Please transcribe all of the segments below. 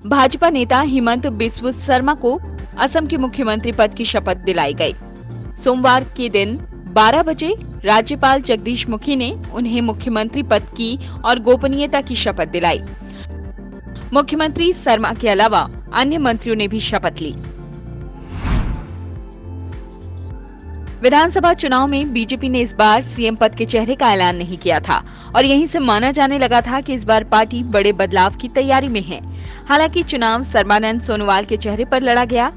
भाजपा नेता हिमंत बिस्व शर्मा को असम के मुख्यमंत्री पद की शपथ दिलाई गई। सोमवार के दिन 12 बजे राज्यपाल जगदीश मुखी ने उन्हें मुख्यमंत्री पद की और गोपनीयता की शपथ दिलाई। मुख्यमंत्री शर्मा के अलावा अन्य मंत्रियों ने भी शपथ ली। विधानसभा चुनाव में बीजेपी ने इस बार सीएम पद के चेहरे का ऐलान नहीं किया था और यहीं से माना जाने लगा था कि इस बार पार्टी बड़े बदलाव की तैयारी में है। हालांकि चुनाव सर्बानंद सोनोवाल के चेहरे पर लड़ा गया।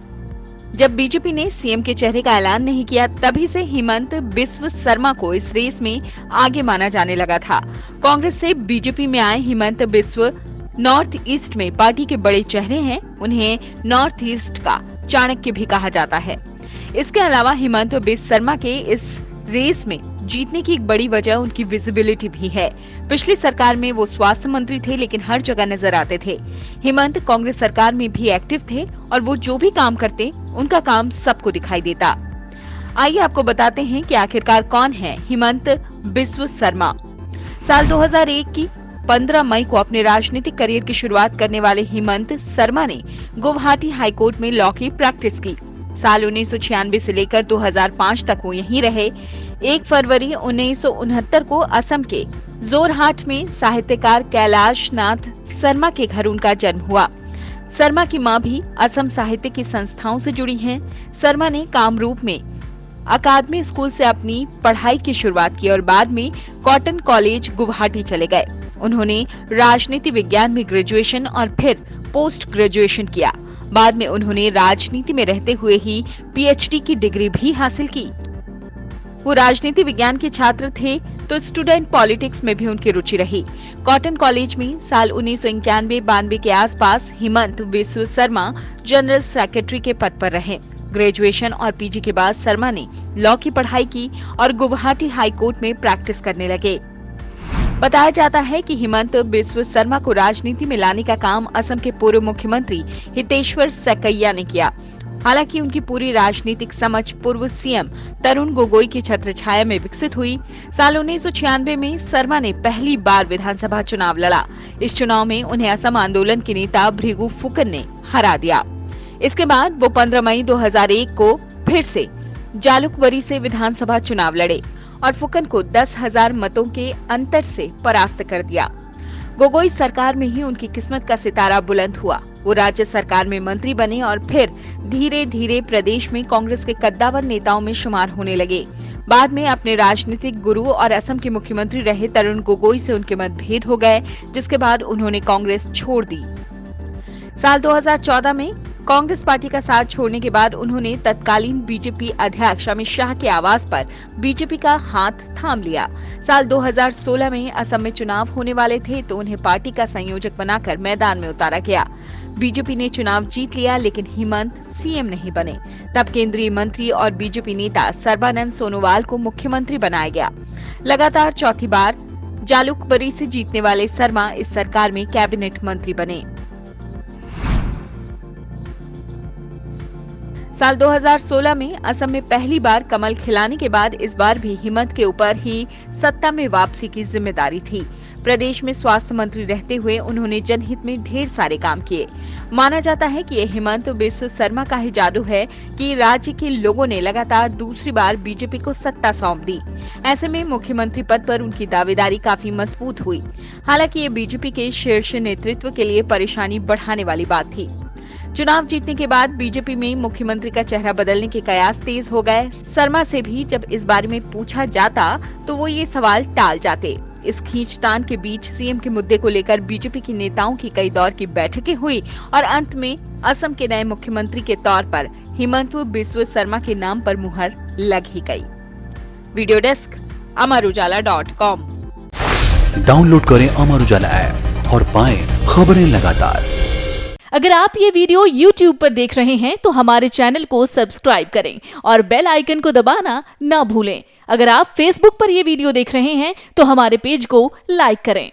जब बीजेपी ने सीएम के चेहरे का ऐलान नहीं किया, तभी से हिमंत बिस्व शर्मा को इस रेस में आगे माना जाने लगा था। कांग्रेस से बीजेपी में आए हिमंत बिस्व नॉर्थ ईस्ट में पार्टी के बड़े चेहरे हैं। उन्हें नॉर्थ ईस्ट का चाणक्य भी कहा जाता है। इसके अलावा हिमंत बिस्व शर्मा के इस रेस में जीतने की एक बड़ी वजह उनकी विजिबिलिटी भी है। पिछली सरकार में वो स्वास्थ्य मंत्री थे, लेकिन हर जगह नजर आते थे। हिमंत कांग्रेस सरकार में भी एक्टिव थे और वो जो भी काम करते उनका काम सबको दिखाई देता। आइए आपको बताते हैं कि आखिरकार कौन है हिमंत बिस्व शर्मा। साल 2001 की 15 मई को अपने राजनीतिक करियर की शुरुआत करने वाले हिमंत शर्मा ने गुवाहाटी हाईकोर्ट में लॉ की प्रैक्टिस की। साल 1996 से लेकर 2005 तक वो यहीं रहे। 1 फरवरी 1969 को असम के जोरहाट में साहित्यकार कैलाश नाथ शर्मा के घर उनका जन्म हुआ। शर्मा की मां भी असम साहित्य की संस्थाओं से जुड़ी हैं। शर्मा ने कामरूप में अकादमी स्कूल से अपनी पढ़ाई की शुरुआत की और बाद में कॉटन कॉलेज गुवाहाटी चले गए। उन्होंने राजनीति विज्ञान में ग्रेजुएशन और फिर पोस्ट ग्रेजुएशन किया। बाद में उन्होंने राजनीति में रहते हुए ही पीएचडी की डिग्री भी हासिल की। वो राजनीति विज्ञान के छात्र थे तो स्टूडेंट पॉलिटिक्स में भी उनकी रुचि रही। कॉटन कॉलेज में साल 1991-92 के आसपास हिमंत बिस्व शर्मा जनरल सेक्रेटरी के पद पर रहे। ग्रेजुएशन और पीजी के बाद शर्मा ने लॉ की पढ़ाई की और गुवाहाटी हाईकोर्ट में प्रैक्टिस करने लगे। बताया जाता है कि हिमंत बिस्व शर्मा को राजनीति में लाने का काम असम के पूर्व मुख्यमंत्री हितेश्वर सकैया ने किया। हालांकि उनकी पूरी राजनीतिक समझ पूर्व सीएम तरुण गोगोई की छत्रछाया में विकसित हुई। साल 1996 में शर्मा ने पहली बार विधानसभा चुनाव लड़ा। इस चुनाव में उन्हें असम आंदोलन के नेता भृगु फुकन ने हरा दिया। इसके बाद वो 15 मई 2001 को फिर से जालुकबरी से विधानसभा चुनाव लड़े और फुकन को 10,000 मतों के अंतर से परास्त कर दिया। गोगोई सरकार में ही उनकी किस्मत का सितारा बुलंद हुआ। वो राज्य सरकार में मंत्री बने और फिर धीरे धीरे प्रदेश में कांग्रेस के कद्दावर नेताओं में शुमार होने लगे। बाद में अपने राजनीतिक गुरु और असम के मुख्यमंत्री रहे तरुण गोगोई से उनके मतभेद हो गए, जिसके बाद उन्होंने कांग्रेस छोड़ दी। साल 2014 में कांग्रेस पार्टी का साथ छोड़ने के बाद उन्होंने तत्कालीन बीजेपी अध्यक्ष अमित शाह के आवास पर बीजेपी का हाथ थाम लिया। साल 2016 में असम में चुनाव होने वाले थे तो उन्हें पार्टी का संयोजक बनाकर मैदान में उतारा गया। बीजेपी ने चुनाव जीत लिया, लेकिन हिमंत सीएम नहीं बने। तब केंद्रीय मंत्री और बीजेपी नेता सर्बानंद सोनोवाल को मुख्यमंत्री बनाया गया। लगातार चौथी बार जालुकबरी से जीतने वाले शर्मा इस सरकार में कैबिनेट मंत्री बने। साल 2016 में असम में पहली बार कमल खिलाने के बाद इस बार भी हिमंत के ऊपर ही सत्ता में वापसी की जिम्मेदारी थी। प्रदेश में स्वास्थ्य मंत्री रहते हुए उन्होंने जनहित में ढेर सारे काम किए। माना जाता है कि ये हिमंत बिस्व शर्मा का ही जादू है कि राज्य के लोगों ने लगातार दूसरी बार बीजेपी को सत्ता सौंप दी। ऐसे में मुख्यमंत्री पद पर उनकी दावेदारी काफी मजबूत हुई। हालांकि ये बीजेपी के शीर्ष नेतृत्व के लिए परेशानी बढ़ाने वाली बात थी। चुनाव जीतने के बाद बीजेपी में मुख्यमंत्री का चेहरा बदलने के कयास तेज हो गए। शर्मा से भी जब इस बारे में पूछा जाता तो वो ये सवाल टाल जाते। इस खींचतान के बीच सीएम के मुद्दे को लेकर बीजेपी के नेताओं की कई दौर की बैठकें हुई और अंत में असम के नए मुख्यमंत्री के तौर पर हिमंत बिस्व शर्मा के नाम पर मुहर लग ही गई। Video desk amarujala.com। डाउनलोड करें अमर उजाला ऐप और पाएं खबरें लगातार। अगर आप ये वीडियो YouTube पर देख रहे हैं तो हमारे चैनल को सब्सक्राइब करें और बेल आइकन को दबाना ना भूलें। अगर आप Facebook पर ये वीडियो देख रहे हैं तो हमारे पेज को लाइक करें।